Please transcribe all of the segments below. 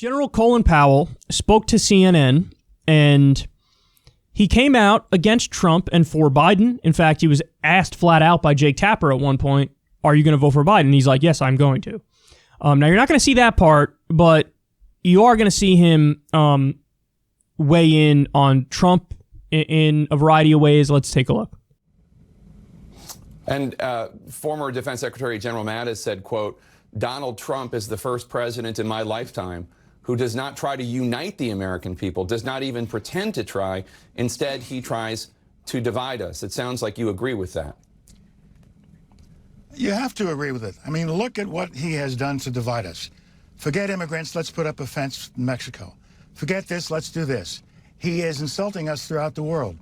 General Colin Powell spoke to CNN, and he came out against Trump and for Biden. In fact, he was asked flat out by Jake Tapper at one point, are you going to vote for Biden? And he's like, yes, I'm going to. Now, you're not going to see that part, but you are going to see him weigh in on Trump in a variety of ways. Let's take a look. And former Defense Secretary General Mattis said, quote, Donald Trump is the first president in my lifetime who does not try to unite the American people, does not even pretend to try. Instead, he tries to divide us. It sounds like you agree with that. You have to agree with it. I mean, look at what he has done to divide us. Forget immigrants, let's put up a fence in Mexico. Forget this, let's do this. He is insulting us throughout the world.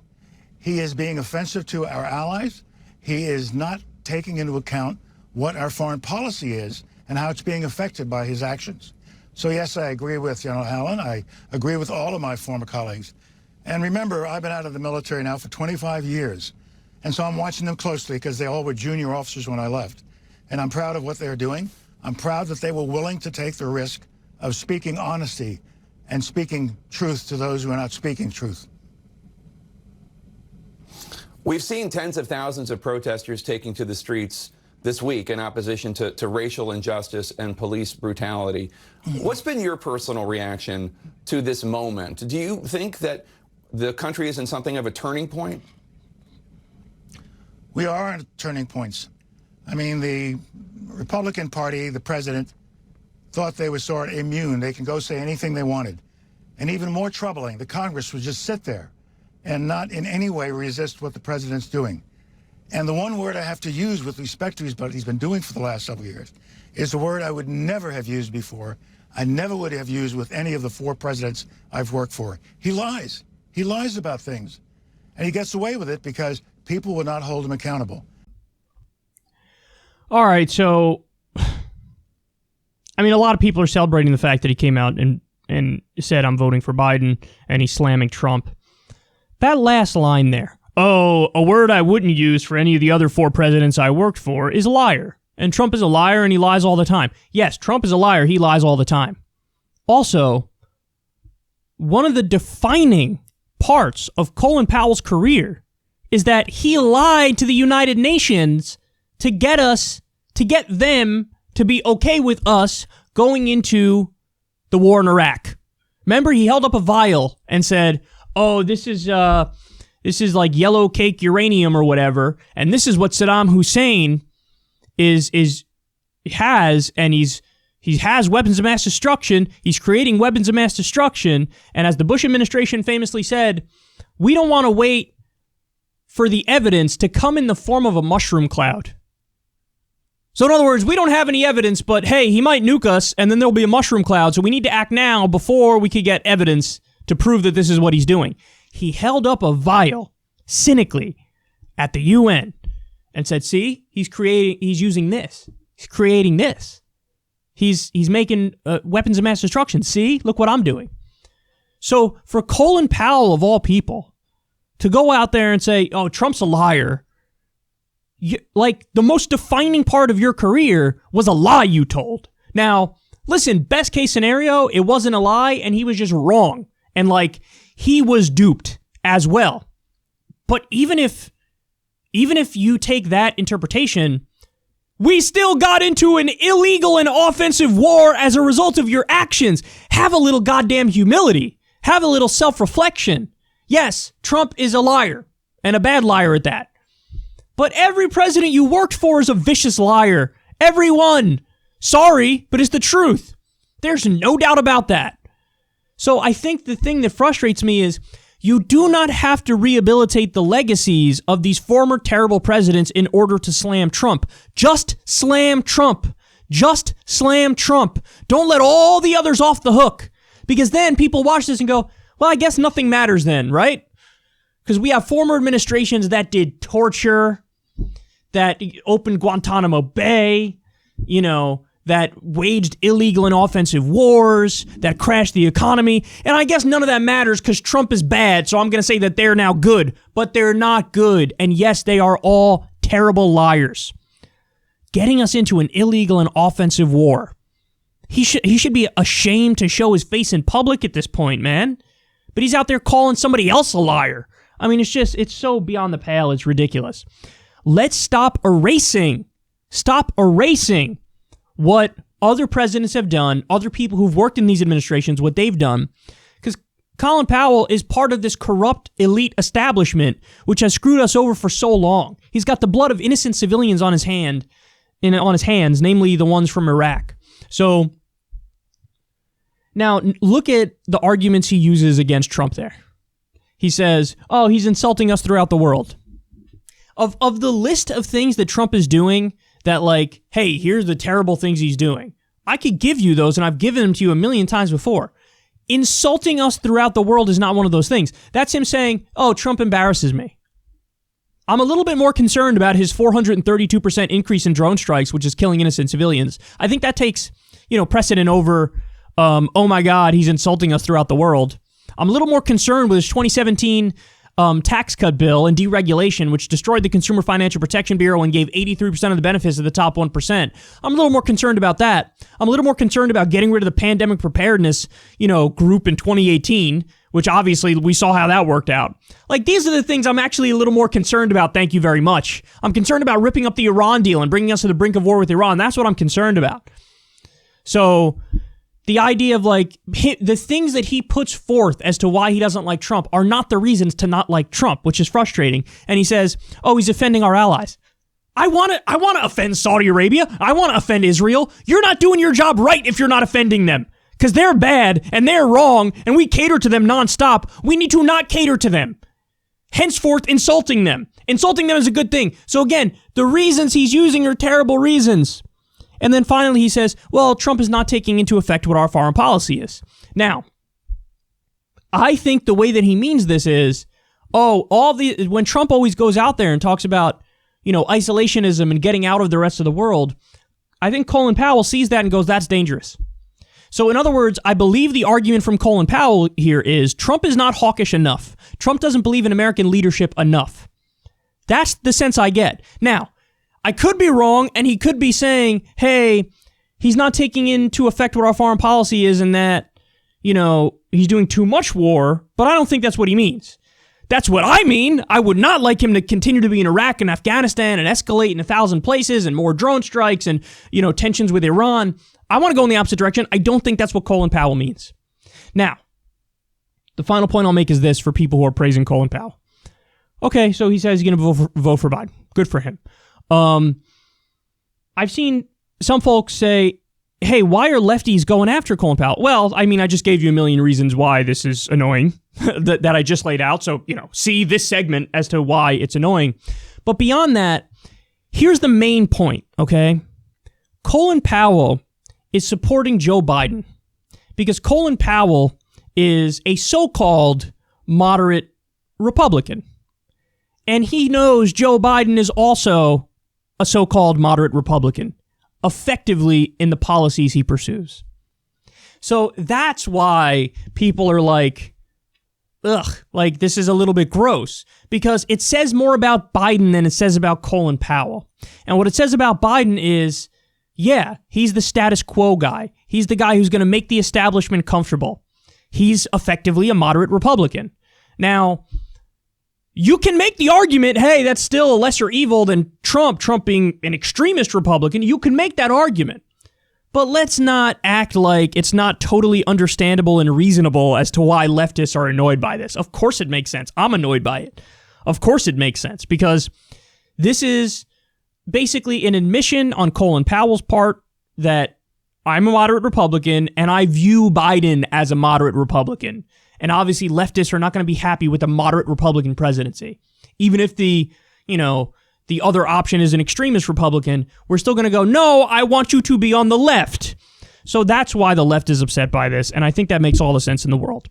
He is being offensive to our allies. He is not taking into account what our foreign policy is and how it's being affected by his actions. So yes, I agree with General Allen. I agree with all of my former colleagues. And remember, I've been out of the military now for 25 years. And so I'm watching them closely because they all were junior officers when I left. And I'm proud of what they're doing. I'm proud that they were willing to take the risk of speaking honesty and speaking truth to those who are not speaking truth. We've seen tens of thousands of protesters taking to the streets this week in opposition to racial injustice and police brutality. What's been your personal reaction to this moment? Do you think that the country is in something of a turning point? We are at turning points. I mean, the Republican Party, the president, thought they were sort of immune. They can go say anything they wanted. And even more troubling, the Congress would just sit there and not in any way resist what the president's doing. And the one word I have to use with respect to what he's been doing for the last several years is a word I would never have used before. I never would have used with any of the four presidents I've worked for. He lies. He lies about things. And he gets away with it because people will not hold him accountable. All right, so, I mean, a lot of people are celebrating the fact that he came out and said, I'm voting for Biden, and he's slamming Trump. That last line there, oh, a word I wouldn't use for any of the other four presidents I worked for, is liar. And Trump is a liar, and he lies all the time. Yes, Trump is a liar. He lies all the time. Also, one of the defining parts of Colin Powell's career is that he lied to the United Nations to get them to be okay with us going into the war in Iraq. Remember, he held up a vial and said, oh, this is like yellow cake uranium or whatever, and this is what Saddam Hussein has, and he has weapons of mass destruction. He's creating weapons of mass destruction, and as the Bush administration famously said, we don't want to wait for the evidence to come in the form of a mushroom cloud. So in other words, we don't have any evidence, but hey, he might nuke us, and then there'll be a mushroom cloud, so we need to act now before we could get evidence to prove that this is what he's doing. He held up a vial, cynically, at the UN and said, see, he's using this. He's creating this. He's making weapons of mass destruction. See, look what I'm doing. So for Colin Powell, of all people, to go out there and say, oh, Trump's a liar, like the most defining part of your career was a lie you told. Now, listen, best case scenario, it wasn't a lie and he was just wrong. And like, he was duped as well. But even if you take that interpretation, we still got into an illegal and offensive war as a result of your actions. Have a little goddamn humility. Have a little self-reflection. Yes, Trump is a liar, and a bad liar at that. But every president you worked for is a vicious liar. Everyone. Sorry, but it's the truth. There's no doubt about that. So I think the thing that frustrates me is you do not have to rehabilitate the legacies of these former terrible presidents in order to slam Trump. Just slam Trump. Just slam Trump. Don't let all the others off the hook. Because then people watch this and go, well, I guess nothing matters then, right? Because we have former administrations that did torture, that opened Guantanamo Bay, that waged illegal and offensive wars, that crashed the economy. And I guess none of that matters because Trump is bad, so I'm going to say that they're now good. But they're not good. And yes, they are all terrible liars. Getting us into an illegal and offensive war He should be ashamed to show his face in public at this point, man. But he's out there calling somebody else a liar. I mean, it's so beyond the pale, it's ridiculous. Let's stop erasing what other presidents have done, other people who've worked in these administrations, what they've done. Because Colin Powell is part of this corrupt elite establishment, which has screwed us over for so long. He's got the blood of innocent civilians on his hands, namely the ones from Iraq. So now look at the arguments he uses against Trump there. He says, oh, he's insulting us throughout the world. Of the list of things that Trump is doing that, like, hey, here's the terrible things he's doing, I could give you those, and I've given them to you a million times before. Insulting us throughout the world is not one of those things. That's him saying, oh, Trump embarrasses me. I'm a little bit more concerned about his 432% increase in drone strikes, which is killing innocent civilians. I think that takes, precedent over, oh my God, he's insulting us throughout the world. I'm a little more concerned with his 2017 tax cut bill and deregulation, which destroyed the Consumer Financial Protection Bureau and gave 83% of the benefits to the top 1%. I'm a little more concerned about that. I'm a little more concerned about getting rid of the pandemic preparedness, group in 2018, which obviously we saw how that worked out. Like, these are the things I'm actually a little more concerned about. Thank you very much. I'm concerned about ripping up the Iran deal and bringing us to the brink of war with Iran. That's what I'm concerned about. So the idea of, like, the things that he puts forth as to why he doesn't like Trump are not the reasons to not like Trump, which is frustrating. And he says, oh, he's offending our allies. I want to offend Saudi Arabia. I want to offend Israel. You're not doing your job right if you're not offending them, because they're bad and they're wrong and we cater to them nonstop. We need to not cater to them. Henceforth, insulting them. Insulting them is a good thing. So again, the reasons he's using are terrible reasons. And then finally he says, well, Trump is not taking into effect what our foreign policy is. Now, I think the way that he means this is, when Trump always goes out there and talks about, isolationism and getting out of the rest of the world, I think Colin Powell sees that and goes, that's dangerous. So in other words, I believe the argument from Colin Powell here is Trump is not hawkish enough. Trump doesn't believe in American leadership enough. That's the sense I get. Now, I could be wrong, and he could be saying, hey, he's not taking into effect what our foreign policy is, and that, he's doing too much war, but I don't think that's what he means. That's what I mean. I would not like him to continue to be in Iraq and Afghanistan and escalate in 1,000 places and more drone strikes and, tensions with Iran. I want to go in the opposite direction. I don't think that's what Colin Powell means. Now, the final point I'll make is this for people who are praising Colin Powell. Okay, so he says he's going to vote for Biden. Good for him. I've seen some folks say, hey, why are lefties going after Colin Powell? Well, I mean, I just gave you a million reasons why this is annoying that I just laid out. So, see this segment as to why it's annoying. But beyond that, here's the main point, okay? Colin Powell is supporting Joe Biden because Colin Powell is a so-called moderate Republican. And he knows Joe Biden is also a so-called moderate Republican, effectively in the policies he pursues. So that's why people are like, like this is a little bit gross, because it says more about Biden than it says about Colin Powell. And what it says about Biden is, yeah, he's the status quo guy. He's the guy who's going to make the establishment comfortable. He's effectively a moderate Republican. Now, you can make the argument, hey, that's still a lesser evil than Trump being an extremist Republican. You can make that argument. But let's not act like it's not totally understandable and reasonable as to why leftists are annoyed by this. Of course it makes sense. I'm annoyed by it. Of course it makes sense, because this is basically an admission on Colin Powell's part that I'm a moderate Republican and I view Biden as a moderate Republican. And obviously leftists are not going to be happy with a moderate Republican presidency. Even if the other option is an extremist Republican, we're still going to go, no, I want you to be on the left. So that's why the left is upset by this. And I think that makes all the sense in the world.